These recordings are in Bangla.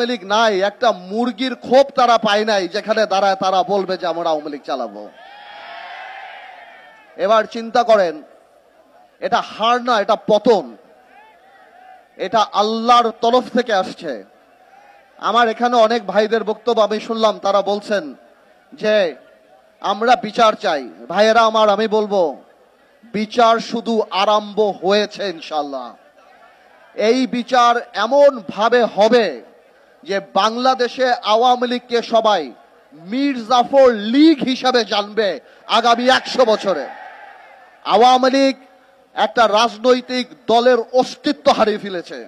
আওয়ামী লীগ নাই, একটা মুরগির খোপ তারা পায় নাই যেখানে দাঁড়ায় তারা বলবে যে আমরা আওয়ামী লীগ চালাবো। এবার চিন্তা করেন, এটা হার না, এটা পতন, এটা আল্লাহর তরফ থেকে আসছে। আমার এখানে অনেক ভাইদের বক্তব্য আমি শুনলাম, তারা বলছেন যে আমরা বিচার চাই। ভাইয়েরা আমার, আমি বলবো বিচার শুধু আরম্ভ হয়েছে ইনশাআল্লাহ। এই বিচার এমন ভাবে হবে যে বাংলাদেশে আওয়ামী লীগকে সবাই মীর জাফর লীগ হিসাবে জানবে আগামী 100 বছরে। আওয়ামী লীগ একটা রাজনৈতিক দলের অস্তিত্ব হারিয়ে ফেলেছে।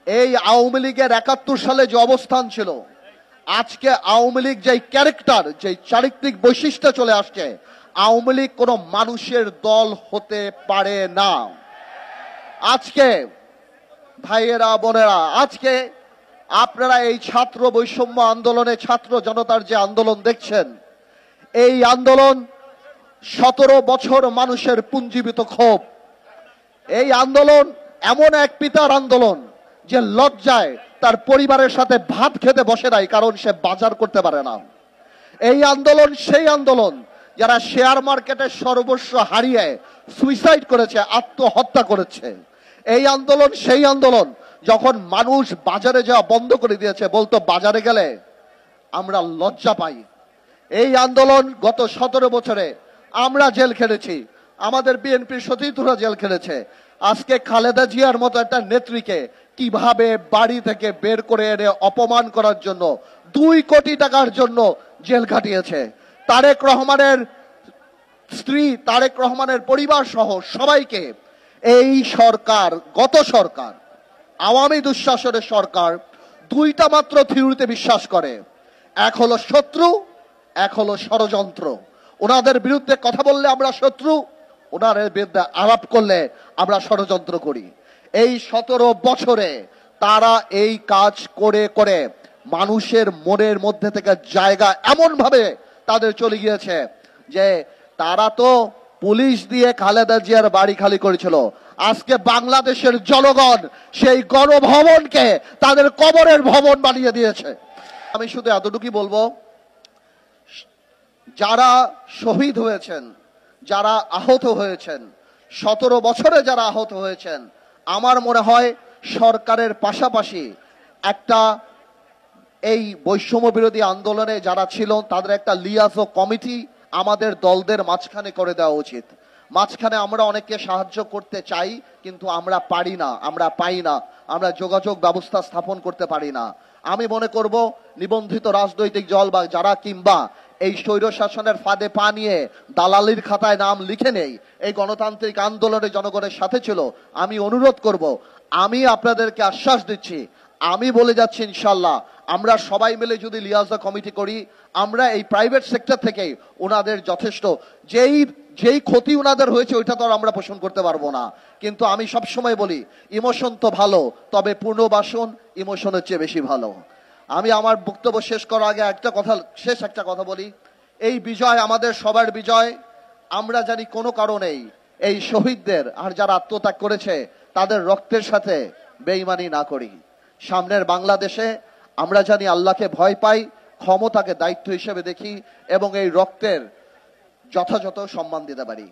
এই আওয়ামী লীগের 71 সালে যে অবস্থান ছিল, আজকে আওয়ামী লীগ যেই ক্যারেক্টার, যেই চারিত্রিক বৈশিষ্ট্য চলে আসছে, আওয়ামী লীগ কোনো মানুষের দল হতে পারে না। আজকে ভাইয়েরা বোনেরা, আজকে আপনারা এই ছাত্র বৈষম্য আন্দোলনে ছাত্র জনতার যে আন্দোলন দেখছেন, এই আন্দোলন 17 বছর মানুষের পুঞ্জীবিত ক্ষোভ। এই আন্দোলন এমন এক পিতার আন্দোলন যে লজ্জায় তার পরিবারের সাথে ভাত খেতে বসে নাই, কারণ সে বাজার করতে পারে না। এই আন্দোলন সেই আন্দোলন যারা শেয়ার মার্কেটের সর্বস্ব হারিয়ে সুইসাইড করেছে, আত্মহত্যা করেছে। এই আন্দোলন সেই আন্দোলন যখন মানুষ বাজারে যাওয়া বন্ধ করে দিয়েছে, বলতো বাজারে গেলে আমরা লজ্জা পাই। এই আন্দোলন গত 17 বছরে আমরা জেল খেটেছি, আমাদের বিএনপির সতীর্থরা জেল খেটেছে। আজকে খালেদা জিয়ার মতো একটা নেত্রীকে কিভাবে বাড়ি থেকে বের করে এনে অপমান করার জন্য 2 কোটি টাকার জন্য জেল কাটিয়েছে। তারেক রহমানের স্ত্রী, তারেক রহমানের পরিবার সহ সবাইকে এই সরকার, গত সরকার, আওয়ামী দুঃশাসনের সরকার, 2টা মাত্র থিওরিতে বিশ্বাস করে। এক হলো শত্রু, এক হলো ষড়যন্ত্র। ওনাদের বিরুদ্ধে কথা বললে আমরা শত্রু, ওনাদের বিরুদ্ধে আলাপ করলে আমরা ষড়যন্ত্র করি। এই 17 বছরে তারা এই কাজ করে করে মানুষের মনের মধ্যে থেকে জায়গা এমন ভাবে তাদের চলে গিয়েছে যে তারা তো পুলিশ দিয়ে খালেদা জিয়ার বাড়ি খালি করেছিল, আজকে বাংলাদেশের জনগণ সেই গণভবনকে তাদের কবরের ভবন বানিয়ে দিয়েছে। আমি শুধু এতটুকুই বলবো, যারা শহীদ হয়েছেন, যারা আহত হয়েছেন, 17 বছরে যারা আহত হয়েছেন, আমার মনে হয় সরকারের পাশাপাশি একটা এই বৈষম্য বিরোধী আন্দোলনে যারা ছিল তাদের একটা লিয়াজো কমিটি আমাদের দলদের মাঝখানে করে দেওয়া উচিত। মাঝখানে আমরা অনেককে সাহায্য করতে চাই, কিন্তু আমরা পারি না, আমরা পাই না, আমরা যোগাযোগ ব্যবস্থা স্থাপন করতে পারি না। আমি মনে করব নিবন্ধিত রাজনৈতিক দল বা যারা কিংবা এই স্বৈর শাসনের ফাঁদে পা নিয়ে দালালির খাতায় নাম লিখে নেই, এই গণতান্ত্রিক আন্দোলনে জনগণের সাথে ছিল, আমি অনুরোধ করব, আমি আপনাদেরকে আশ্বাস দিচ্ছি, আমি বলে যাচ্ছি ইনশাল্লাহ আমরা সবাই মিলে যদি লিয়াজা কমিটি করি, আমরা এই প্রাইভেট সেক্টর থেকে ওনাদের যথেষ্ট যেই ক্ষতি ওনাদের হয়েছে ওইটা তো আমরা পোষণ করতে পারবো না। কিন্তু আমি সবসময় বলি, ইমোশন তো ভালো, তবে পুনর্বাসন ইমোশনের চেয়ে বেশি ভালো। আমি আমার বক্তব্য শেষ করার আগে একটা কথা বলি, এই বিজয় আমাদের সবার বিজয়। আমরা জানি কোনো কারণেই এই শহীদদের আর যারা আত্মত্যাগ করেছে তাদের রক্তের সাথে বেঈমানি না করি। সামনের বাংলাদেশে আমরা জানি আল্লাহকে ভয় পাই, ক্ষমতাকে দায়িত্ব হিসেবে দেখি এবং এই রক্তের যথাযথ সম্মান দিতে পারি।